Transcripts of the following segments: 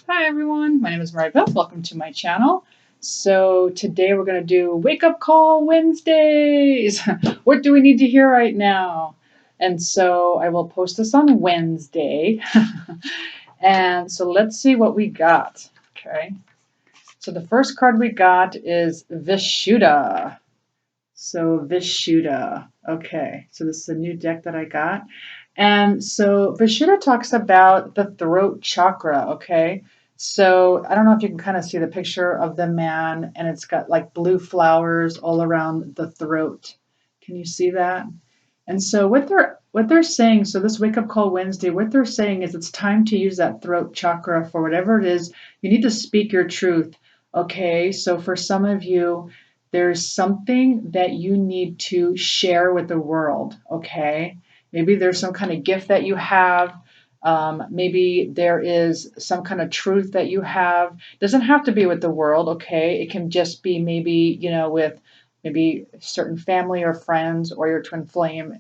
Hi everyone, my name is Maribel. Welcome to my channel. So today we're going to do Wake Up Call Wednesdays. What do we need to hear right now? And so I will post this on Wednesday. And so let's see what we got. Okay. So the first card we got is Vishuddha. So Vishuddha. Okay. So this is a new deck that I got. And so Vishuddha talks about the throat chakra, okay? So I don't know if you can kind of see the picture of the man, and it's got like blue flowers all around the throat. Can you see that? And so what they're saying, so this Wake Up Call Wednesday, what they're saying is it's time to use that throat chakra for whatever it is. You need to speak your truth, okay? So for some of you, there's something that you need to share with the world, okay? Maybe there's some kind of gift that you have. Maybe there is some kind of truth that you have. It doesn't have to be with the world, okay? It can just be maybe, with maybe certain family or friends or your twin flame,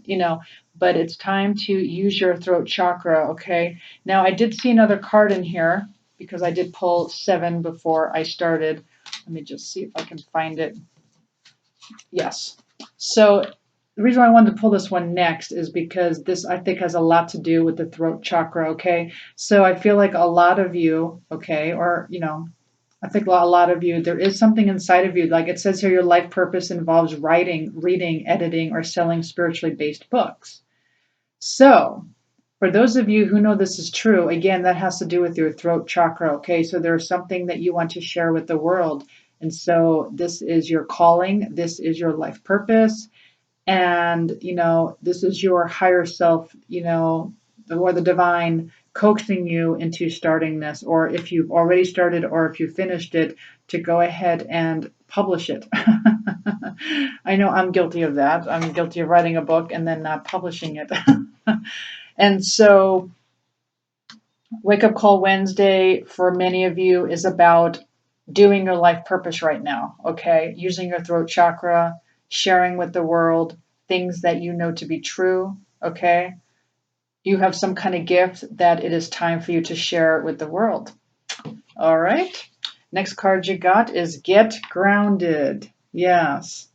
but it's time to use your throat chakra, okay? Now, I did see another card in here because I did pull 7 before I started. Let me just see if I can find it. Yes. So the reason why I wanted to pull this one next is because this, I think, has a lot to do with the throat chakra, okay? So I feel like a lot of you, okay, or, I think a lot of you, there is something inside of you. Like it says here, your life purpose involves writing, reading, editing, or selling spiritually based books. So for those of you who know this is true, again, that has to do with your throat chakra, okay? So there's something that you want to share with the world. And so this is your calling, this is your life purpose, and, this is your higher self, or the divine coaxing you into starting this, or if you've already started or if you finished it, to go ahead and publish it. I know I'm guilty of that. I'm guilty of writing a book and then not publishing it. And so Wake Up Call Wednesday for many of you is about doing your life purpose right now, okay? Using your throat chakra, sharing with the world things that you know to be true, okay? You have some kind of gift that it is time for you to share with the world. All right. Next card you got is Get Grounded. Yes.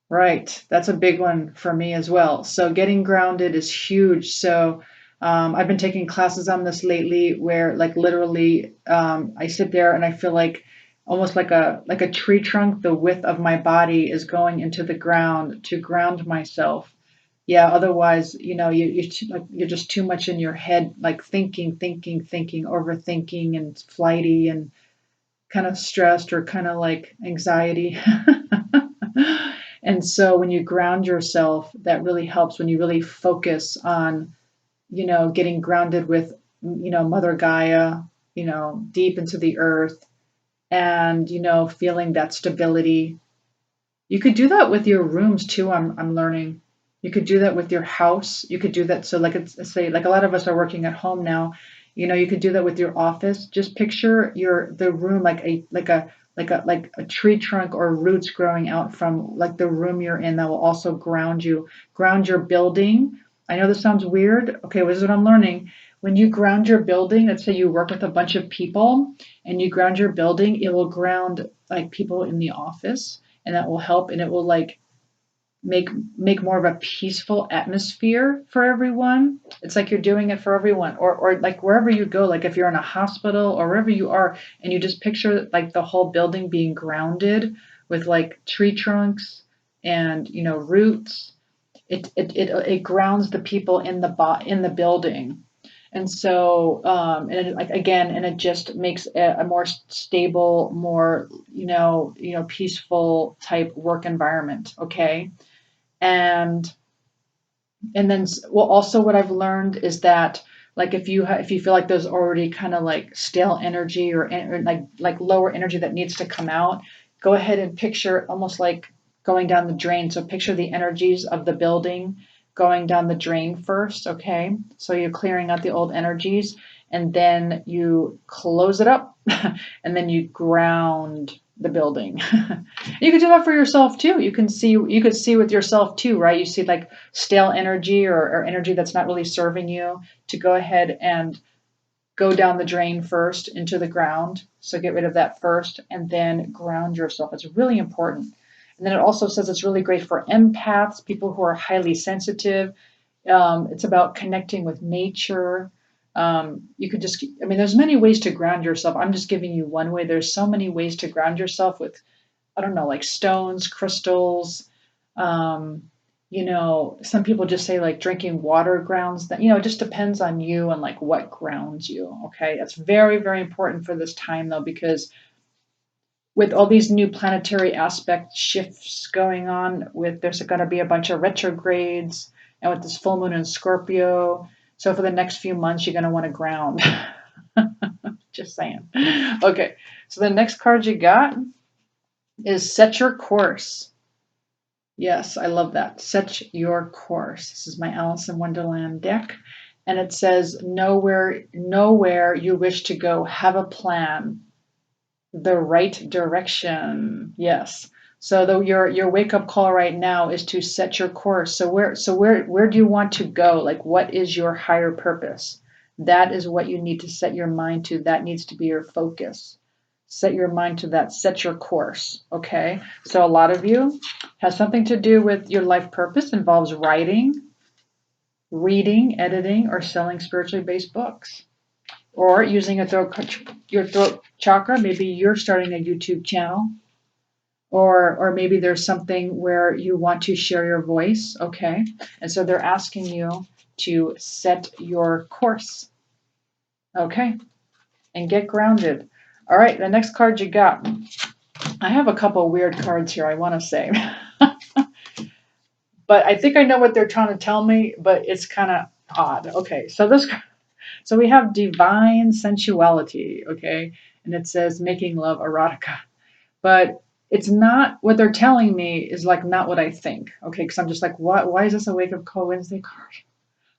Right. That's a big one for me as well. So getting grounded is huge. So I've been taking classes on this lately where like literally I sit there and I feel like almost like a tree trunk, the width of my body is going into the ground to ground myself. Yeah, otherwise, you're just too much in your head, like thinking, overthinking and flighty and kind of stressed or kind of like anxiety. And so when you ground yourself, that really helps when you really focus on, getting grounded with, Mother Gaia, deep into the earth and, feeling that stability. You could do that with your rooms too, I'm learning. You could do that with your house. You could do that. So like let's say like a lot of us are working at home now. You could do that with your office. Just picture the room like a tree trunk or roots growing out from like the room you're in that will also ground you. Ground your building. I know this sounds weird. Okay, this is what I'm learning. When you ground your building, let's say you work with a bunch of people and you ground your building, it will ground like people in the office and that will help and it will like make more of a peaceful atmosphere for everyone. It's like you're doing it for everyone or like wherever you go, like if you're in a hospital or wherever you are and you just picture like the whole building being grounded with like tree trunks and roots. It grounds the people in the building. And so, and it, like again, and it just makes a more stable, more peaceful type work environment. Okay, and then well, also what I've learned is that like if you feel like there's already kind of like stale energy or like lower energy that needs to come out, go ahead and picture almost like going down the drain. So picture the energies of the building going down the drain first, okay? So you're clearing out the old energies and then you close it up and then you ground the building. You could do that for yourself too. You could see with yourself too, right? You see like stale energy or energy that's not really serving you, to go ahead and go down the drain first into the ground. So get rid of that first and then ground yourself. It's really important. And then it also says it's really great for empaths, people who are highly sensitive. It's about connecting with nature. You could just, I mean, there's many ways to ground yourself. I'm just giving you one way. There's so many ways to ground yourself with, I don't know, like stones, crystals. Um, some people just say like drinking water grounds that, it just depends on you and like what grounds you. Okay. It's very, very important for this time though, because with all these new planetary aspect shifts going on, with there's going to be a bunch of retrogrades, and with this full moon in Scorpio. So for the next few months, you're going to want to ground. Just saying. Okay. So the next card you got is Set Your Course. Yes, I love that. Set your course. This is my Alice in Wonderland deck. And it says, nowhere you wish to go, have a plan, the right direction. Yes. So your wake up call right now is to set your course. So where do you want to go? Like, what is your higher purpose? That is what you need to set your mind to. That needs to be your focus. Set your mind to that. Set your course. Okay. So a lot of you has something to do with your life purpose, involves writing, reading, editing, or selling spiritually based books, or using your throat chakra. Maybe you're starting a YouTube channel, or maybe there's something where you want to share your voice. Okay. And so they're asking you to set your course. Okay. And get grounded. All right. The next card you got. I have a couple weird cards here, I want to say. But I think I know what they're trying to tell me, but it's kind of odd. Okay. So we have divine sensuality, okay? And it says making love erotica. But it's not, what they're telling me is like not what I think, okay? Because I'm just like, what? Why is this a wake up call Wednesday card?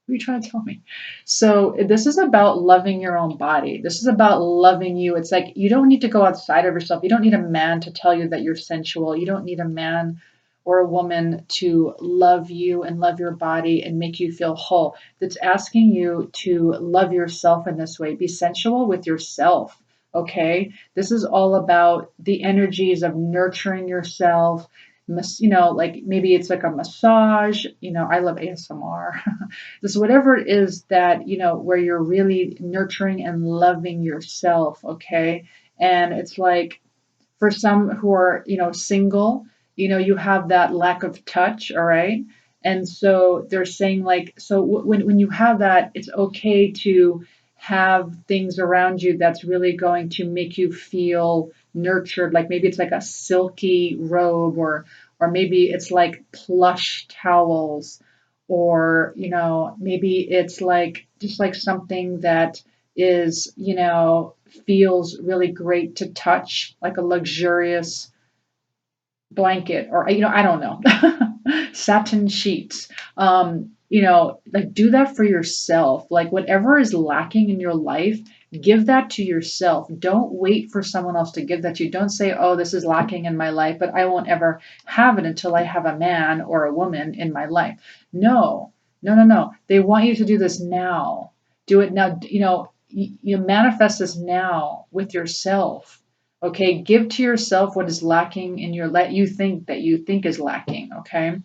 What are you trying to tell me? So this is about loving your own body. This is about loving you. It's like you don't need to go outside of yourself. You don't need a man to tell you that you're sensual. You don't need a man or a woman to love you and love your body and make you feel whole. That's asking you to love yourself in this way. Be sensual with yourself. Okay. This is all about the energies of nurturing yourself. Like maybe it's like a massage. I love ASMR. This, whatever it is that, where you're really nurturing and loving yourself. Okay. And it's like, for some who are, single, you have that lack of touch, all right? And so they're saying like, so when you have that, it's okay to have things around you that's really going to make you feel nurtured. Like maybe it's like a silky robe, or maybe it's like plush towels, or, maybe it's like just like something that is, feels really great to touch, like a luxurious blanket, or I don't know, satin sheets. Like do that for yourself. Like whatever is lacking in your life, give that to yourself. Don't wait for someone else to give that to you. Don't say, oh, this is lacking in my life, but I won't ever have it until I have a man or a woman in my life. No, no, no, no. They want you to do this now. Do it now. You manifest this now with yourself. Okay, give to yourself what is lacking in your you think is lacking. Okay.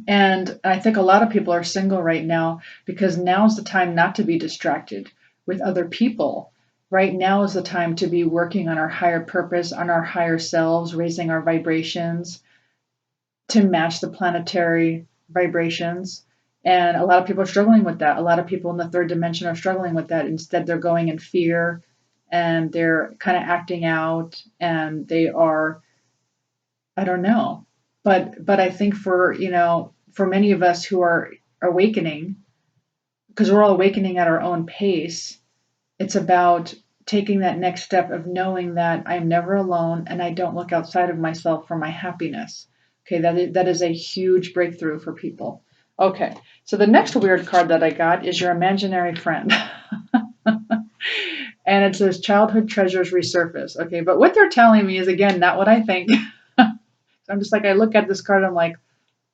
And I think a lot of people are single right now because now's the time not to be distracted with other people. Right now is the time to be working on our higher purpose, on our higher selves, raising our vibrations to match the planetary vibrations. And a lot of people are struggling with that. A lot of people in the third dimension are struggling with that. Instead, they're going in fear, and they're kind of acting out, and they are, I don't know. But I think for many of us who are awakening, because we're all awakening at our own pace, it's about taking that next step of knowing that I'm never alone and I don't look outside of myself for my happiness. Okay, that is a huge breakthrough for people. Okay, so the next weird card that I got is your imaginary friend. And it says childhood treasures resurface. Okay, but what they're telling me is, again, not what I think. So I'm just like, I look at this card, I'm like,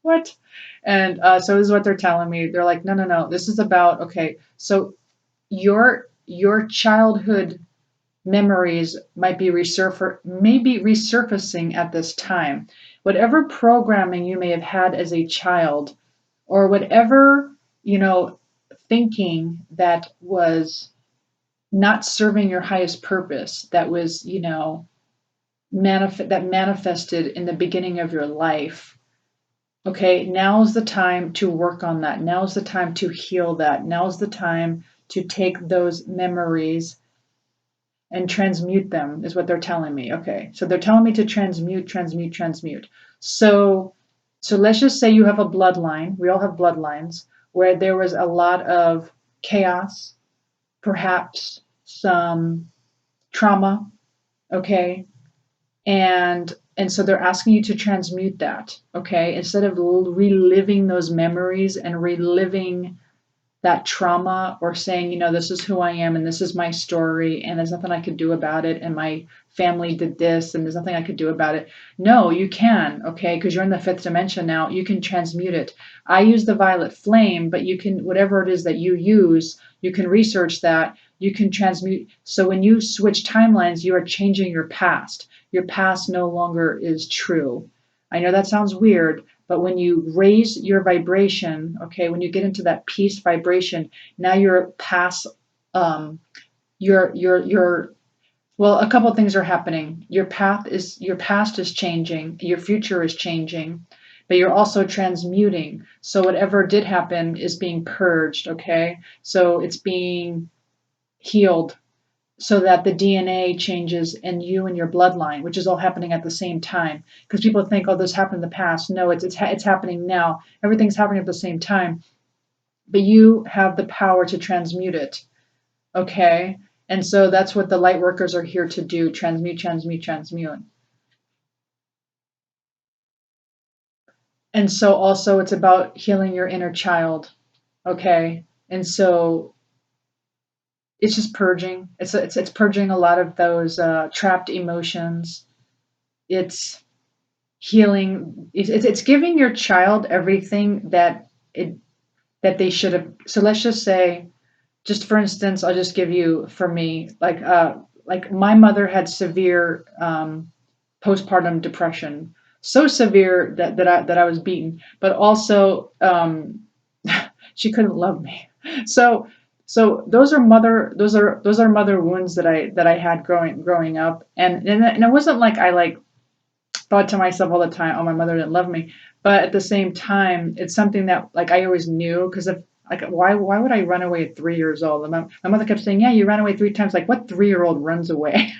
what? And so this is what they're telling me. They're like, no, no, no. This is about, okay, so your your childhood memories might be resurfacing at this time. Whatever programming you may have had as a child, or whatever, thinking that was not serving your highest purpose, that was, that manifested in the beginning of your life. Okay, now's the time to work on that. Now's the time to heal that. Now's the time to take those memories and transmute them, is what they're telling me. Okay, so they're telling me to transmute. So let's just say you have a bloodline. We all have bloodlines where there was a lot of chaos, perhaps some trauma. Okay, and so they're asking you to transmute that. Okay, instead of reliving those memories and reliving that trauma, or saying, this is who I am and this is my story and there's nothing I could do about it, and my family did this and there's nothing I could do about it. No, you can, okay, because you're in the fifth dimension now. You can transmute it. I use the violet flame, but you can, whatever it is that you use, you can research that. You can transmute. So when you switch timelines, you are changing your past. Your past no longer is true. I know that sounds weird, but when you raise your vibration, okay, when you get into that peace vibration, now you're past, well, a couple of things are happening. Your past is changing, your future is changing, but you're also transmuting. So whatever did happen is being purged, okay? So it's being healed, so that the DNA changes in you and your bloodline, which is all happening at the same time. Because people think, oh, this happened in the past. No, it's happening now. Everything's happening at the same time. But you have the power to transmute it. Okay? And so that's what the light workers are here to do. Transmute. And so also it's about healing your inner child. Okay? And so it's just purging. It's purging a lot of those trapped emotions. It's healing. It's giving your child everything that they should have. So let's just say, just for instance, I'll just give you, for me, like my mother had severe postpartum depression, so severe that I was beaten, but also she couldn't love me. So those are mother wounds that I had growing up, and it wasn't like I thought to myself all the time, oh, my mother didn't love me. But at the same time, it's something that like I always knew, because if like why would I run away at 3 years old? And my mother kept saying, yeah, you ran away 3 times. Like, what 3-year-old runs away?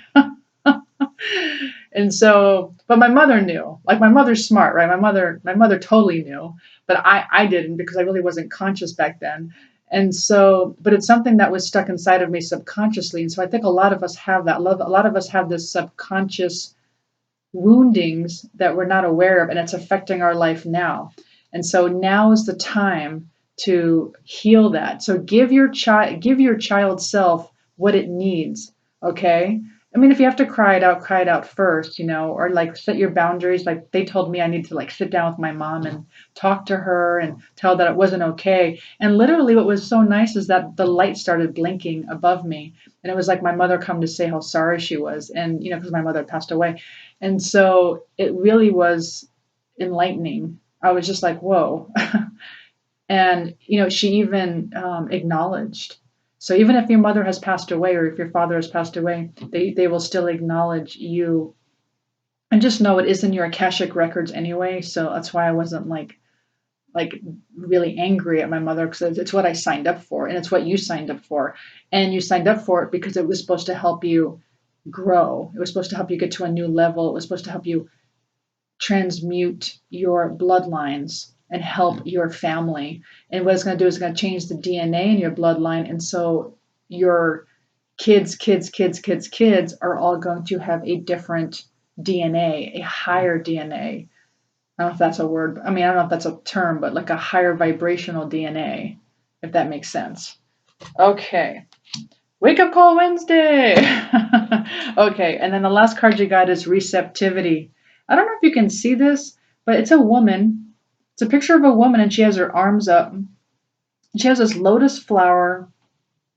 And so, but my mother knew. Like, my mother's smart, right? My mother totally knew, but I didn't, because I really wasn't conscious back then. And so, but it's something that was stuck inside of me subconsciously. And so I think a lot of us have that. A lot of us have this subconscious woundings that we're not aware of, and it's affecting our life now. And so now is the time to heal that. So give your child self what it needs. Okay, I mean, if you have to cry it out first, or like set your boundaries. Like, they told me I need to like sit down with my mom and talk to her and tell her that it wasn't okay. And literally what was so nice is that the light started blinking above me, and it was like my mother come to say how sorry she was, and because my mother had passed away. And so it really was enlightening. I was just like, whoa. And she even acknowledged. So even if your mother has passed away, or if your father has passed away, they will still acknowledge you. And just know it is in your Akashic records anyway. So that's why I wasn't like really angry at my mother, because it's what I signed up for, and it's what you signed up for. And you signed up for it because it was supposed to help you grow. It was supposed to help you get to a new level. It was supposed to help you transmute your bloodlines and help your family. And what it's going to do is it's going to change the DNA in your bloodline. And so your kids are all going to have a different DNA, a higher DNA. I don't know if that's a word. I mean, I don't know if that's a term, but like a higher vibrational DNA, if that makes sense. Okay. Wake up call Wednesday. Okay. And then the last card you got is receptivity. I don't know if you can see this, but it's a woman. It's a picture of a woman, and she has her arms up. She has this lotus flower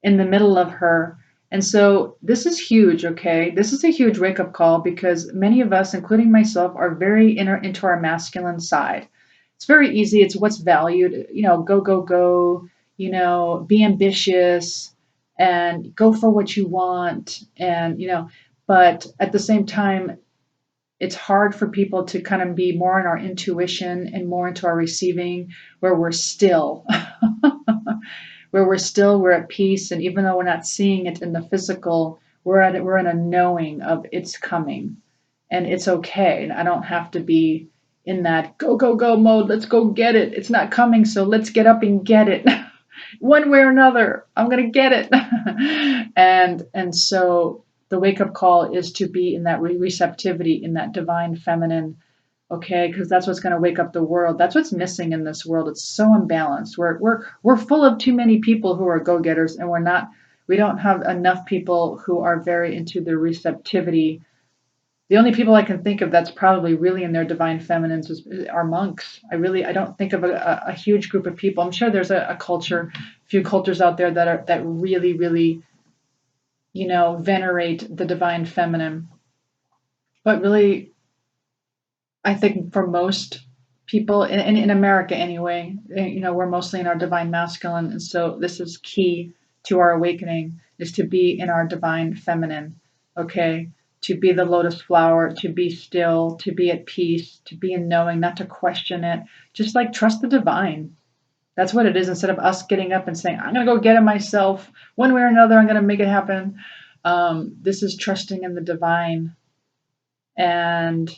in the middle of her, And so this is huge, okay? This is a huge wake up call because many of us, including myself, are very into our masculine side. It's very easy. It's what's valued, go, go, go, be ambitious and go for what you want. And, but at the same time, it's hard for people to kind of be more in our intuition and more into our receiving where we're still. We're at peace, and even though we're not seeing it in the physical, we're in a knowing of it's coming and it's okay. And I don't have to be in that go go go mode. Let's go get it. It's not coming, so let's get up and get it. One way or another, I'm going to get it. And so the wake up call is to be in that receptivity, in that divine feminine. Okay, because that's what's going to wake up the world. That's what's missing in this world. It's so imbalanced. We're full of too many people who are go-getters, and we don't have enough people who are very into the receptivity. The only people I can think of that's probably really in their divine feminines are monks. I don't think of a huge group of people. I'm sure there's a few cultures out there that really, really, venerate the divine feminine. But really, I think for most people in America anyway, we're mostly in our divine masculine. And so this is key to our awakening is to be in our divine feminine. Okay. To be the lotus flower, to be still, to be at peace, to be in knowing, not to question it. Just like trust the divine. That's what it is. Instead of us getting up and saying, I'm going to go get it myself one way or another, I'm going to make it happen. This is trusting in the divine. And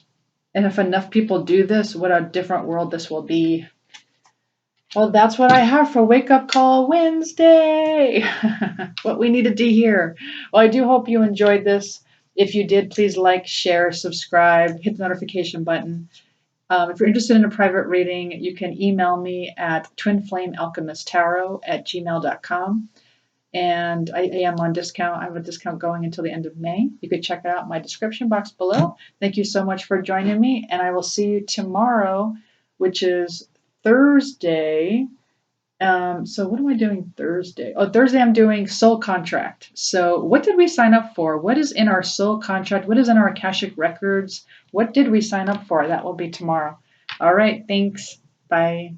if enough people do this, what a different world this will be. Well, that's what I have for Wake Up Call Wednesday. What we needed to hear. Well, I do hope you enjoyed this. If you did, please like, share, subscribe, hit the notification button. If you're interested in a private reading, you can email me at twinflamealchemisttarot@gmail.com. And I am on discount. I have a discount going until the end of May. You could check it out in my description box below. Thank you so much for joining me, and I will see you tomorrow, which is Thursday. So what am I doing Thursday? Oh, Thursday I'm doing soul contract. So what did we sign up for? What is in our soul contract? What is in our Akashic records? What did we sign up for? That will be tomorrow. All right, thanks. Bye.